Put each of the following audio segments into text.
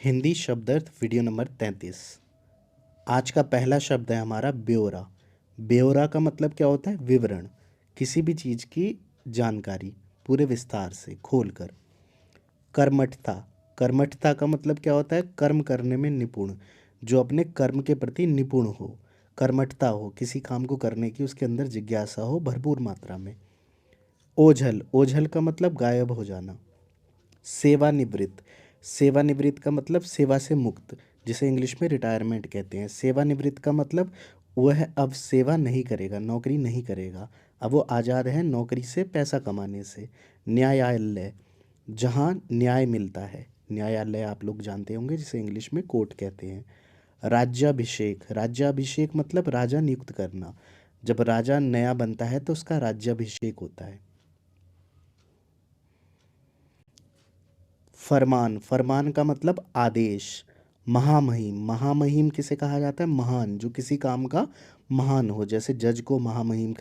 हिंदी शब्दार्थ video number 33। आज का पहला शब्द है हमारा ब्यौरा। ब्यौरा का मतलब क्या होता है? विवरण, किसी भी चीज़ की जानकारी पूरे विस्तार से खोलकर। कर्मठता, कर्मठता का मतलब क्या होता है? कर्म करने में निपुण, जो अपने कर्म के प्रति निपुण हो, कर्मठता हो, किसी काम को करने की उसके अंदर जिज्ञासा हो भरपूर मात्रा में। ओझल, ओझल का मतलब गायब हो जाना। सेवानिवृत्त, सेवानिवृत्त का मतलब सेवा से मुक्त, जिसे इंग्लिश में रिटायरमेंट कहते हैं। सेवानिवृत्त का मतलब वह अब सेवा नहीं करेगा, नौकरी नहीं करेगा, अब वो आज़ाद है नौकरी से, पैसा कमाने से। न्यायालय, जहाँ न्याय मिलता है, न्यायालय आप लोग जानते होंगे, जिसे इंग्लिश में कोर्ट कहते हैं। राज्याभिषेक, राज्याभिषेक मतलब राजा नियुक्त करना, जब राजा नया बनता है तो उसका राज्याभिषेक होता है। फरमान, फरमान का मतलब आदेश। महामहिम, महामहिम किसे कहा जाता है? महान, जो किसी काम का महान हो, जैसे जज को महामहिम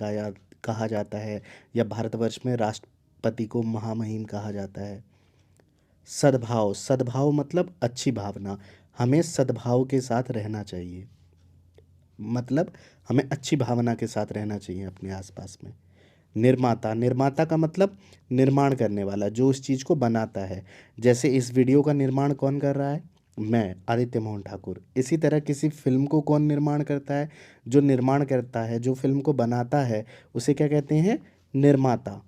कहा जाता है, या भारतवर्ष में राष्ट्रपति को महामहिम कहा जाता है। सद्भाव, सद्भाव मतलब अच्छी भावना, हमें सद्भाव के साथ रहना चाहिए, मतलब हमें अच्छी भावना के साथ रहना चाहिए अपने आसपास में। निर्माता, निर्माता का मतलब निर्माण करने वाला, जो उस चीज़ को बनाता है। जैसे इस वीडियो का निर्माण कौन कर रहा है? मैं, आदित्य मोहन ठाकुर। इसी तरह किसी फिल्म को कौन निर्माण करता है? जो निर्माण करता है, जो फिल्म को बनाता है, उसे क्या कहते हैं? निर्माता।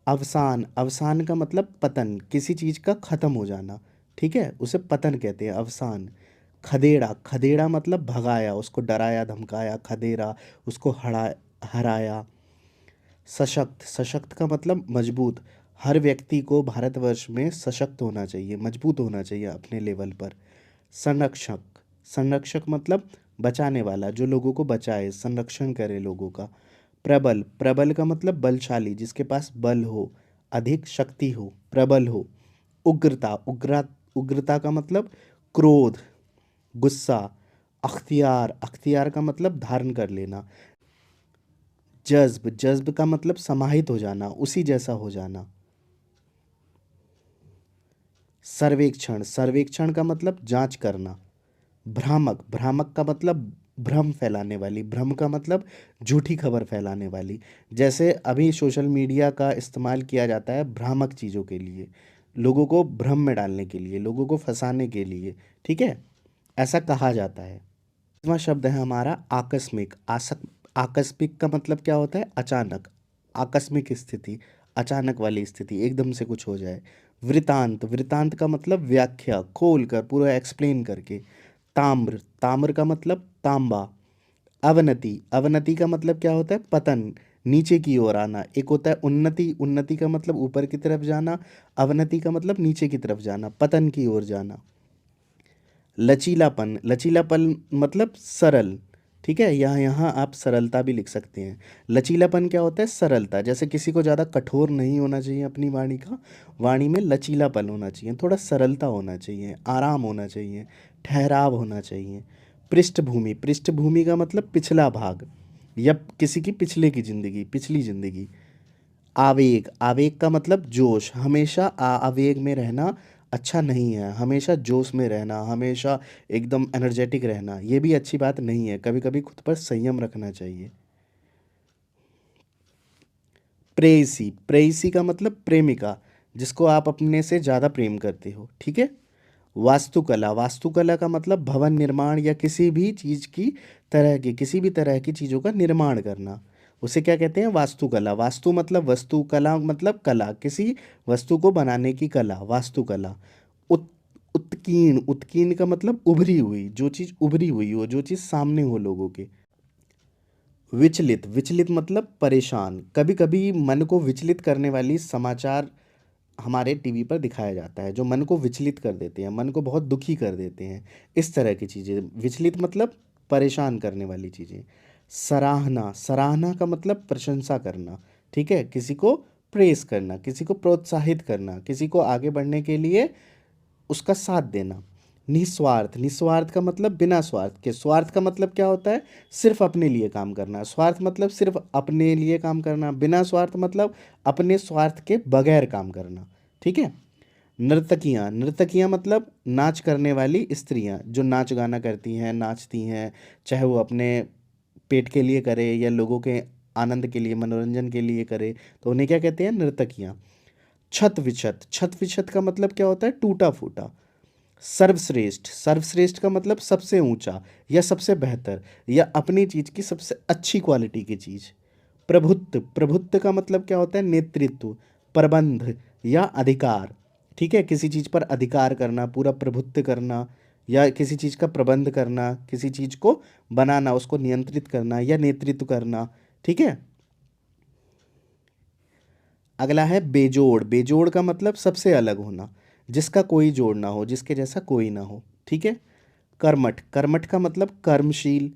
अवसान, अवसान का मतलब पतन, किसी चीज़ का ख़त्म हो जाना, ठीक है, उसे पतन कहते हैं, अवसान। खदेड़ा, खदेड़ा मतलब भगाया, उसको डराया धमकाया, खदेड़ा, उसको हराया। सशक्त, सशक्त का मतलब मजबूत, हर व्यक्ति को भारतवर्ष में सशक्त होना चाहिए, मजबूत होना चाहिए अपने लेवल पर। संरक्षक, संरक्षक मतलब बचाने वाला, जो लोगों को बचाए, संरक्षण करे लोगों का। प्रबल, प्रबल का मतलब बलशाली, जिसके पास बल हो, अधिक शक्ति हो, प्रबल हो। उग्रता, उग्रता का मतलब क्रोध, गुस्सा। अख्तियार, अख्तियार का मतलब धारण कर लेना। जज्ब, जज्ब का मतलब समाहित हो जाना, उसी जैसा हो जाना। सर्वेक्षण, सर्वेक्षण का मतलब जांच करना। भ्रामक, भ्रामक का मतलब भ्रम फैलाने वाली, भ्रम का मतलब झूठी खबर फैलाने वाली। जैसे अभी सोशल मीडिया का इस्तेमाल किया जाता है भ्रामक चीज़ों के लिए, लोगों को भ्रम में डालने के लिए, लोगों को फंसाने के लिए, ठीक है, ऐसा कहा जाता है। पांचवा शब्द है हमारा आकस्मिक। आकस्मिक का मतलब क्या होता है? अचानक, आकस्मिक स्थिति, अचानक वाली स्थिति, एकदम से कुछ हो जाए। वृतांत, वृतांत का मतलब व्याख्या, खोल कर पूरा एक्सप्लेन करके। ताम्र, ताम्र का मतलब तांबा। अवनति, अवनति का मतलब क्या होता है? पतन, नीचे की ओर आना। एक होता है उन्नति, उन्नति का मतलब ऊपर की तरफ जाना, अवनति का मतलब नीचे की तरफ जाना, पतन की ओर जाना। लचीलापन, लचीलापन मतलब सरल, ठीक है, यहाँ यहाँ आप सरलता भी लिख सकते हैं। लचीलापन क्या होता है? सरलता, जैसे किसी को ज़्यादा कठोर नहीं होना चाहिए अपनी वाणी का, वाणी में लचीलापन होना चाहिए, थोड़ा सरलता होना चाहिए, आराम होना चाहिए, ठहराव होना चाहिए। पृष्ठभूमि, पृष्ठभूमि का मतलब पिछला भाग, या किसी की पिछले की ज़िंदगी, पिछली ज़िंदगी। आवेग, आवेग का मतलब जोश, हमेशा आवेग में रहना अच्छा नहीं है, हमेशा जोश में रहना, हमेशा एकदम एनर्जेटिक रहना, ये भी अच्छी बात नहीं है, कभी कभी खुद पर संयम रखना चाहिए। प्रेयसी, प्रेयसी का मतलब प्रेमिका, जिसको आप अपने से ज़्यादा प्रेम करते हो, ठीक है। वास्तुकला, वास्तुकला का मतलब भवन निर्माण या किसी भी चीज़ की तरह की, किसी भी तरह की चीज़ों का निर्माण करना, उसे क्या कहते हैं? वास्तुकला। वास्तु मतलब वस्तु, कला मतलब कला, किसी वस्तु को बनाने की कला, वास्तुकला। उत उत्कीर्ण, उत्कीर्ण का मतलब उभरी हुई, जो चीज़ उभरी हुई हो, जो चीज़ सामने हो लोगों के। विचलित, विचलित मतलब परेशान, कभी कभी मन को विचलित करने वाली समाचार हमारे टीवी पर दिखाया जाता है, जो मन को विचलित कर देते हैं, मन को बहुत दुखी कर देते हैं, इस तरह की चीज़ें। विचलित मतलब परेशान करने वाली चीज़ें। सराहना, सराहना का मतलब प्रशंसा करना, ठीक है, किसी को प्रेस करना, किसी को प्रोत्साहित करना, किसी को आगे बढ़ने के लिए उसका साथ देना। निस्वार्थ, निस्वार्थ का मतलब बिना स्वार्थ के। स्वार्थ का मतलब क्या होता है? सिर्फ अपने लिए काम करना। स्वार्थ मतलब सिर्फ अपने लिए काम करना, बिना स्वार्थ मतलब अपने स्वार्थ के बगैर काम करना, ठीक है। नर्तकियाँ, नर्तकियाँ मतलब नाच करने वाली स्त्रियाँ जो नाच गाना करती हैं, नाचती हैं, चाहे वो अपने पेट के लिए करे या लोगों के आनंद के लिए, मनोरंजन के लिए करे, तो उन्हें क्या कहते हैं? नर्तकियाँ। छत विछत, छत विछत का मतलब क्या होता है? टूटा फूटा। सर्वश्रेष्ठ, सर्वश्रेष्ठ का मतलब सबसे ऊंचा या सबसे बेहतर या अपनी चीज की सबसे अच्छी क्वालिटी की चीज। प्रभुत्व, प्रभुत्व का मतलब क्या होता है? नेतृत्व, प्रबंध या अधिकार। ठीक है, किसी चीज पर अधिकार करना, पूरा प्रभुत्व करना या किसी चीज का प्रबंध करना, किसी चीज को बनाना, उसको नियंत्रित करना या नेतृत्व करना। ठीक है। अगला है बेजोड़, बेजोड़ का मतलब सबसे अलग होना, जिसका कोई जोड़ ना हो, जिसके जैसा कोई ना हो। ठीक है। कर्मठ, कर्मठ का मतलब कर्मशील।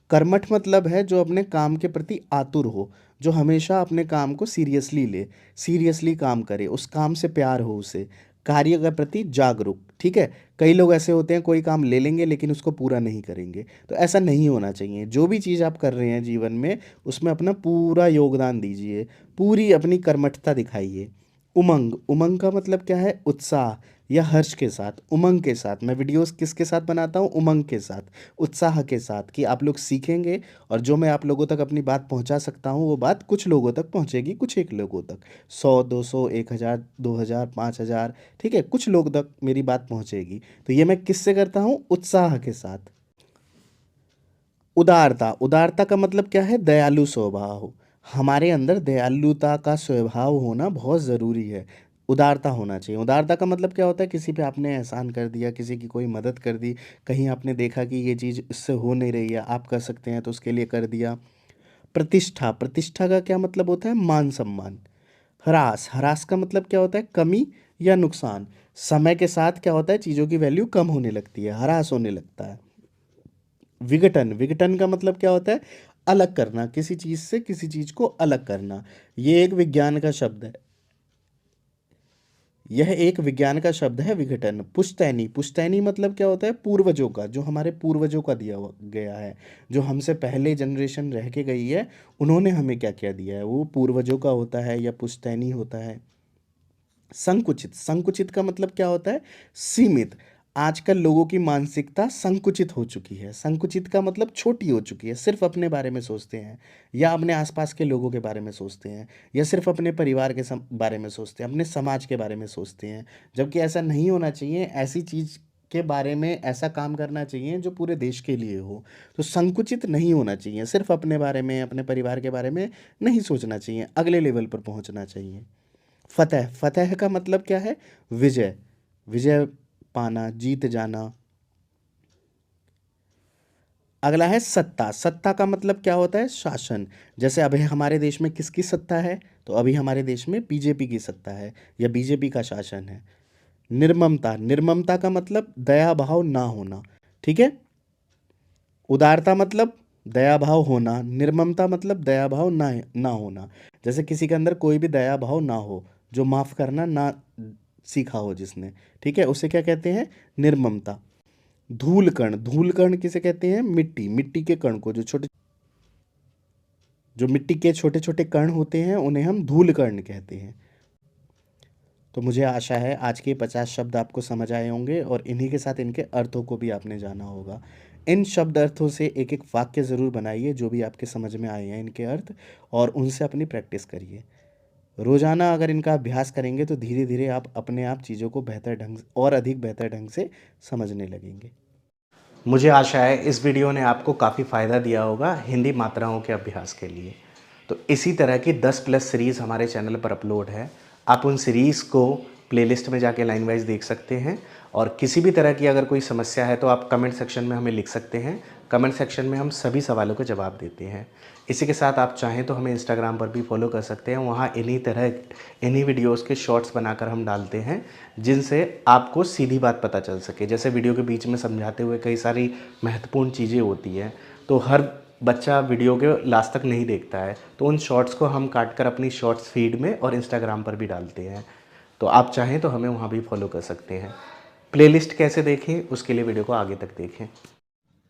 कर्मठ मतलब है जो अपने काम के प्रति आतुर हो, जो हमेशा अपने काम को सीरियसली ले, सीरियसली काम करे, उस काम से प्यार हो उसे, कार्य के प्रति जागरूक। ठीक है। कई लोग ऐसे होते हैं, कोई काम ले लेंगे लेकिन उसको पूरा नहीं करेंगे, तो ऐसा नहीं होना चाहिए। जो भी चीज़ आप कर रहे हैं जीवन में, उसमें अपना पूरा योगदान दीजिए, पूरी अपनी कर्मठता दिखाइए। उमंग, उमंग का मतलब क्या है? उत्साह या हर्ष के साथ, उमंग के साथ। मैं वीडियोस किसके साथ बनाता हूँ? उमंग के साथ, उत्साह के साथ, कि आप लोग सीखेंगे और जो मैं आप लोगों तक अपनी बात पहुँचा सकता हूँ वो बात कुछ लोगों तक पहुँचेगी, कुछ एक लोगों तक, 100, 200, 1000, 2000, 5000। ठीक है, कुछ लोग तक मेरी बात पहुँचेगी। तो ये मैं किससे करता हूँ? उत्साह के साथ। उदारता, उदारता का मतलब क्या है? दयालु स्वभाव। हमारे अंदर दयालुता का स्वभाव होना बहुत ज़रूरी है। उदारता होना चाहिए। उदारता का मतलब क्या होता है? किसी पे आपने एहसान कर दिया, किसी की कोई मदद कर दी, कहीं आपने देखा कि ये चीज़ इससे हो नहीं रही है, आप कर सकते हैं तो उसके लिए कर दिया। प्रतिष्ठा, प्रतिष्ठा का क्या मतलब होता है? मान सम्मान। ह्रास, ह्रास का मतलब क्या होता है? कमी या नुकसान। समय के साथ क्या होता है? चीज़ों की वैल्यू कम होने लगती है, ह्रास होने लगता है। विघटन, विघटन का मतलब क्या होता है? अलग करना, किसी चीज से किसी चीज को अलग करना। ये एक विज्ञान का शब्द है, यह एक विज्ञान का शब्द है विघटन। पुश्तैनी, पुश्तैनी मतलब क्या होता है? पूर्वजों का, जो हमारे पूर्वजों का गया है, जो हमसे पहले जनरेशन रह के गई है, उन्होंने हमें क्या क्या दिया है, वो पूर्वजों का होता है या पुश्तैनी होता है। संकुचित, संकुचित का मतलब क्या होता है? सीमित। आजकल लोगों की मानसिकता संकुचित हो चुकी है। संकुचित का मतलब छोटी हो चुकी है, सिर्फ अपने बारे में सोचते हैं या अपने आसपास के लोगों के बारे में सोचते हैं या सिर्फ अपने परिवार के बारे में सोचते हैं, अपने समाज के बारे में सोचते हैं। जबकि ऐसा नहीं होना चाहिए। ऐसी चीज़ के बारे में ऐसा काम करना चाहिए जो पूरे देश के लिए हो। तो संकुचित नहीं होना चाहिए, सिर्फ अपने बारे में, अपने परिवार के बारे में नहीं सोचना चाहिए, अगले लेवल पर पहुंचना चाहिए। फतेह, फतेह का मतलब क्या है? विजय, विजय पाना, जीत जाना। अगला है सत्ता, सत्ता का मतलब क्या होता है? शासन। जैसे अभी हमारे देश में किसकी सत्ता है? तो अभी हमारे देश में बीजेपी की सत्ता है या बीजेपी का शासन है। निर्ममता, निर्ममता का मतलब दया भाव ना होना। ठीक है। उदारता मतलब दया भाव होना, निर्ममता मतलब दया भाव ना होना। जैसे किसी के अंदर कोई भी दया भाव ना हो, जो माफ करना ना सीखा हो जिसने, ठीक है, उसे क्या कहते हैं? निर्ममता। धूल कण, धूल कण किसे कहते हैं? मिट्टी, मिट्टी के कण को, जो मिट्टी के छोटे छोटे कण होते हैं उन्हें हम धूल कण कहते हैं। तो मुझे आशा है आज के 50 शब्द आपको समझ आए होंगे और इन्हीं के साथ इनके अर्थों को भी आपने जाना होगा। इन शब्द अर्थों से एक एक वाक्य ज़रूर बनाइए जो भी आपके समझ में आए हैं इनके अर्थ, और उनसे अपनी प्रैक्टिस करिए। रोज़ाना अगर इनका अभ्यास करेंगे तो धीरे धीरे आप अपने आप चीज़ों को बेहतर ढंग और अधिक बेहतर ढंग से समझने लगेंगे। मुझे आशा है इस वीडियो ने आपको काफ़ी फ़ायदा दिया होगा हिंदी मात्राओं के अभ्यास के लिए। तो इसी तरह की 10+ सीरीज़ हमारे चैनल पर अपलोड है। आप उन सीरीज़ को प्लेलिस्ट में जाके लाइन वाइज देख सकते हैं, और किसी भी तरह की अगर कोई समस्या है तो आप कमेंट सेक्शन में हमें लिख सकते हैं। कमेंट सेक्शन में हम सभी सवालों के जवाब देते हैं। इसी के साथ आप चाहें तो हमें इंस्टाग्राम पर भी फॉलो कर सकते हैं। वहाँ इन्हीं वीडियोज़ के शॉर्ट्स बनाकर हम डालते हैं, जिनसे आपको सीधी बात पता चल सके। जैसे वीडियो के बीच में समझाते हुए कई सारी महत्वपूर्ण चीज़ें होती हैं, तो हर बच्चा वीडियो के लास्ट तक नहीं देखता है, तो उन शॉर्ट्स को हम काट कर अपनी शॉर्ट्स फीड में और इंस्टाग्राम पर भी डालते हैं। तो आप चाहें तो हमें वहाँ भी फॉलो कर सकते हैं। प्लेलिस्ट कैसे देखें उसके लिए वीडियो को आगे तक देखें।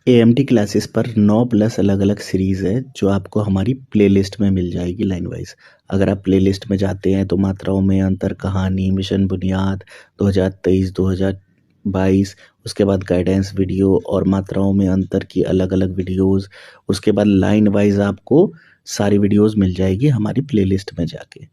एएमटी क्लासेस पर 9+ अलग अलग सीरीज़ है जो आपको हमारी प्लेलिस्ट में मिल जाएगी लाइन वाइज। अगर आप प्लेलिस्ट में जाते हैं तो मात्राओं में अंतर, कहानी, मिशन बुनियाद 2023 2022, उसके बाद गाइडेंस वीडियो और मात्राओं में अंतर की अलग अलग वीडियोस, उसके बाद लाइन वाइज आपको सारी वीडियोस मिल जाएगी हमारी प्लेलिस्ट में जाके।